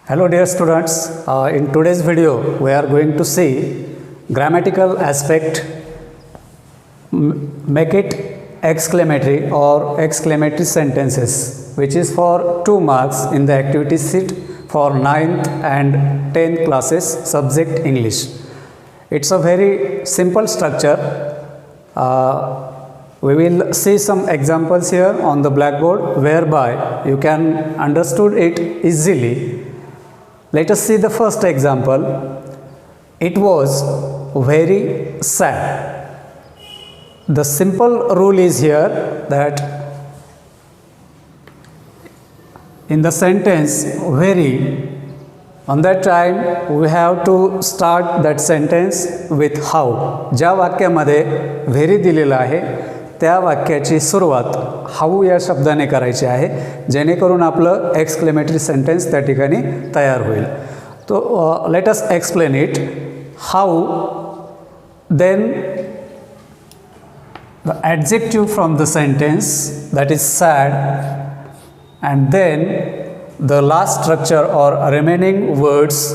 Hello dear students, in today's video we are going to see grammatical aspect, make it exclamatory or exclamatory sentences, which is for 2 marks in the activity sheet for 9th and 10th classes subject English. It's a very simple structure. We will see some examples here on the blackboard whereby you can understood it easily. Let us see the first example. It was very sad. The simple rule is here that in the sentence very, on that time we have to start that sentence with how. ज्या वाक्यामध्ये very दिलेलं आहे त्या वाक्याची सुरुवात हाऊ या शब्दाने करायची आहे जेणेकरून आपलं एक्सक्लेमेटरी सेंटेन्स त्या ठिकाणी तयार होईल. तो let us explain it. How, then the adjective from the sentence that is sad and then the last structure or remaining words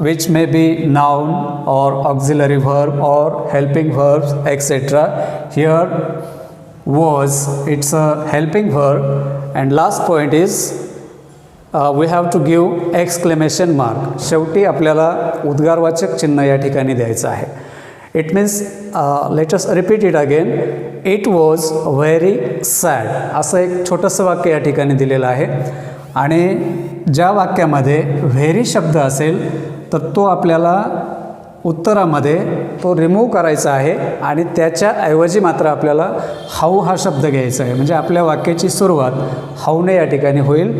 which may be noun or auxiliary verb or helping verbs etc. Here was, it's a helping verb, and last point is we have to give exclamation mark. शेवटी आपल्याला उद्गारवाचक चिन्ह या ठिकाणी द्यायचं आहे. It means let us repeat it again. It was very sad असं एक छोटंसं वाक्य या ठिकाणी दिलेलं आहे आणि ज्या वाक्यामध्ये व्हेरी शब्द असेल तर तो आपल्याला उत्तरामध्ये तो रिमूव्ह करायचा आहे आणि त्याच्याऐवजी मात्र आपल्याला हाऊ हा शब्द घ्यायचा आहे. म्हणजे आपल्या वाक्याची सुरुवात हाऊने या ठिकाणी होईल.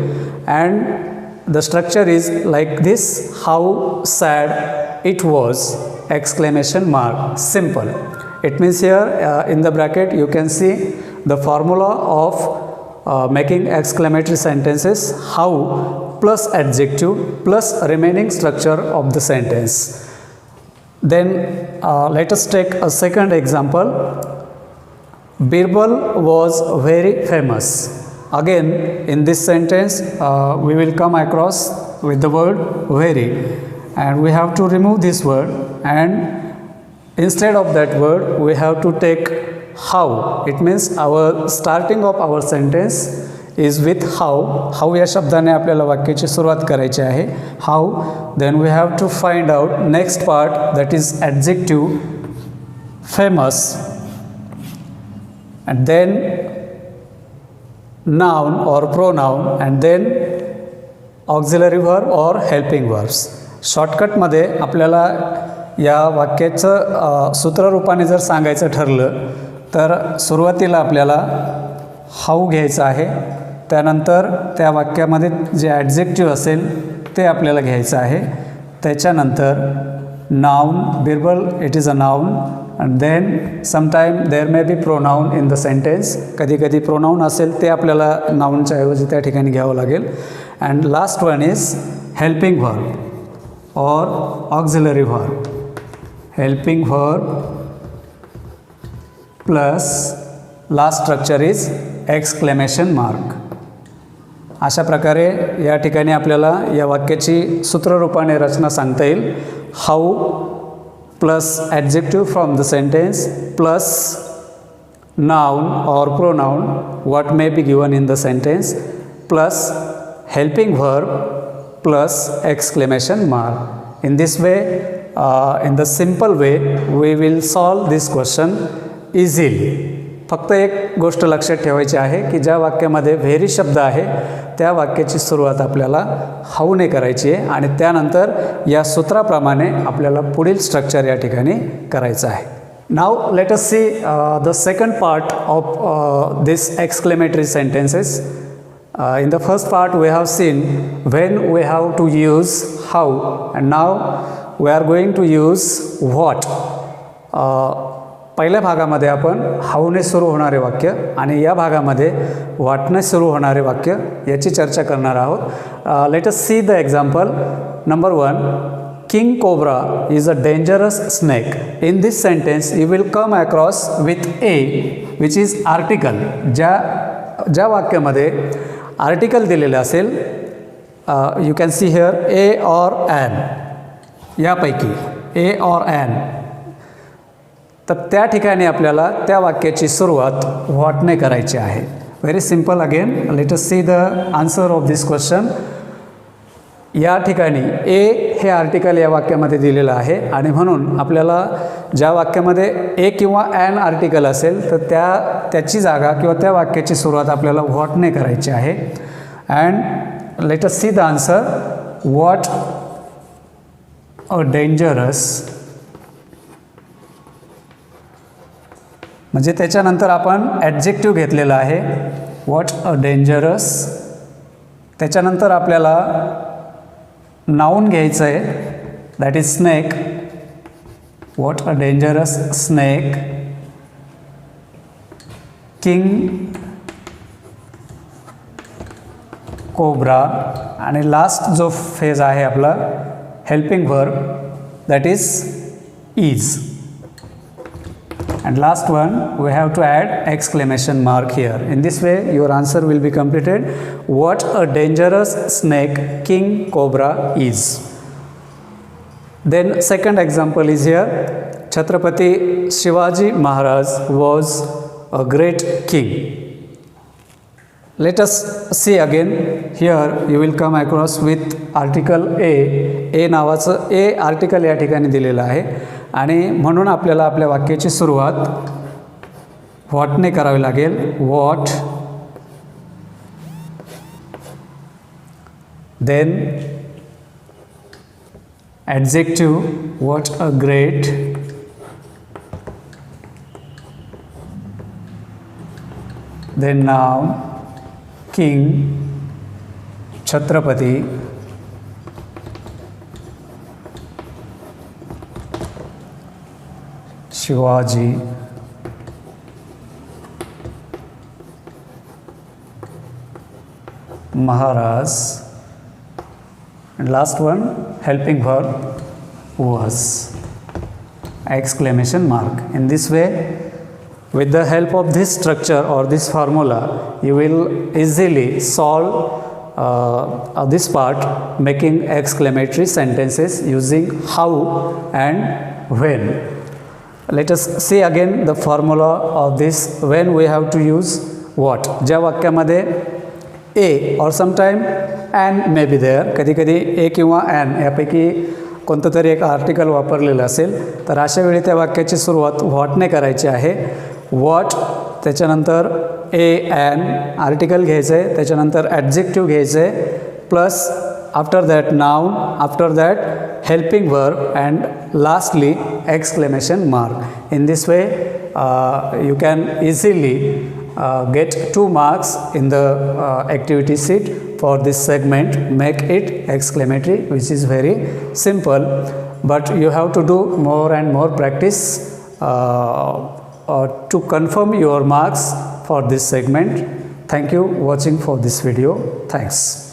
And the structure is like this. How sad it was exclamation mark. Simple. It means here in the bracket you can see the formula of making exclamatory sentences. How plus adjective plus remaining structure of the sentence. Then let us take a second example. Birbal was very famous. Again in this sentence we will come across with the word very and we have to remove this word and instead of that word we have to take how. It means our starting of our sentence is with how. how या शब्दाने आपल्याला वाक्याची सुरुवात करायची आहे. how. then we have to find out next part, that is adjective famous, and then noun or pronoun, and then auxiliary verb or helping verbs. शॉर्टकटमध्ये आपल्याला या वाक्याचं सूत्ररूपाने जर सांगायचं ठरलं तर सुरुवातीला आपल्याला हाऊ घ्यायचं आहे. त्यानंतर त्या वाक्यामध्ये जे ॲडजेक्टिव्ह असेल ते आपल्याला घ्यायचं आहे. त्याच्यानंतर noun, Birbal it is a noun, and then sometime there may be pronoun in the sentence. कधी कधी प्रोनाऊन असेल ते आपल्याला नाऊनच्या ऐवजी त्या ठिकाणी घ्यावं लागेल. And last one is helping verb or auxiliary verb. Helping verb plus last structure is exclamation mark. अशा प्रकारे या ठिकाणी आपल्याला या वाक्याची सूत्ररूपाने रचना सांगता येईल. How plus adjective from the sentence plus noun or pronoun what may be given in the sentence plus helping verb plus exclamation mark. In this way, in the simple way, we will solve this question easily. फक्त एक गोष्ट लक्षात ठेवायची आहे की ज्या वाक्यामध्ये very शब्द आहे त्या वाक्याची सुरुवात आपल्याला हाऊने करायची आहे आणि त्यानंतर या सूत्राप्रमाणे आपल्याला पुढील स्ट्रक्चर या ठिकाणी करायचं आहे. Now let us see the second part of this exclamatory sentences. In the first part we have seen when we have to use how, and now we are going to use what. पहिल्या भागामध्ये आपण हाऊने सुरू होणारे वाक्य आणि या भागामध्ये व्हॉटने सुरू होणारे वाक्य याची चर्चा करणार आहोत. Let us see the example. Number 1, King cobra is a dangerous snake. In this sentence you will come across with a which is article. ज्या वाक्यामध्ये आर्टिकल दिलेलं असेल you can see here a or an, यापैकी a or an. तर त्या ठिकाणी आपल्याला त्या वाक्याची सुरुवात व्हॉटने करायची आहे. Very simple. Again let us see the answer of this question. या ठिकाणी ए हे आर्टिकल या वाक्यामध्ये दिलेलं आहे आणि म्हणून आपल्याला ज्या वाक्यामध्ये ए किंवा ॲन आर्टिकल असेल तर त्याची जागा किंवा त्या वाक्याची सुरुवात आपल्याला व्हॉटने करायची आहे. And let us see the answer. What a dangerous, म्हणजे त्याच्यानंतर आपण ॲडजेक्टिव्ह घेतलेला आहे. What a dangerous. त्याच्यानंतर आपल्याला नाऊन घ्यायचं आहे, that is snake. What a dangerous snake. King cobra. आणि लास्ट जो फेज आहे आपला helping verb, that is. And last one, we have to add exclamation mark here. In this way, your answer will be completed. What a dangerous snake King Cobra is. Then second example is here. Chhatrapati Shivaji Maharaj was a great king. Let us see again. Here you will come across with article A. A नावाचं A article या ठिकाणी दिलेलं आहे आणि म्हणून आपल्याला आपल्या वाक्याची सुरुवात व्हॉटने करावी लागेल. What, then adjective what a great, then noun king Chhatrapati, Shivaji, Maharaj, and last one helping verb was, exclamation mark. In this way, with the help of this structure or this formula, you will easily solve this part, making exclamatory sentences using how and when. Let us see again the formula of this. When we have to use what. ज्या वाक्यामध्ये ए or sometime an may be there, कधी कधी ए किंवा an यापैकी कोणतं तरी एक article वापरलेलं असेल तर अशा वेळी त्या वाक्याची सुरुवात व्हॉटने करायची आहे. व्हॉट, त्याच्यानंतर ए ॲन आर्टिकल घ्यायचं आहे, त्याच्यानंतर ॲडजेक्टिव्ह घ्यायचं आहे, plus after that noun, after that helping verb, and lastly exclamation mark. In this way you can easily get 2 marks in the activity sheet for this segment. Make it exclamatory, which is very simple, but you have to do more and more practice to confirm your marks for this segment. Thank you watching for this video. Thanks.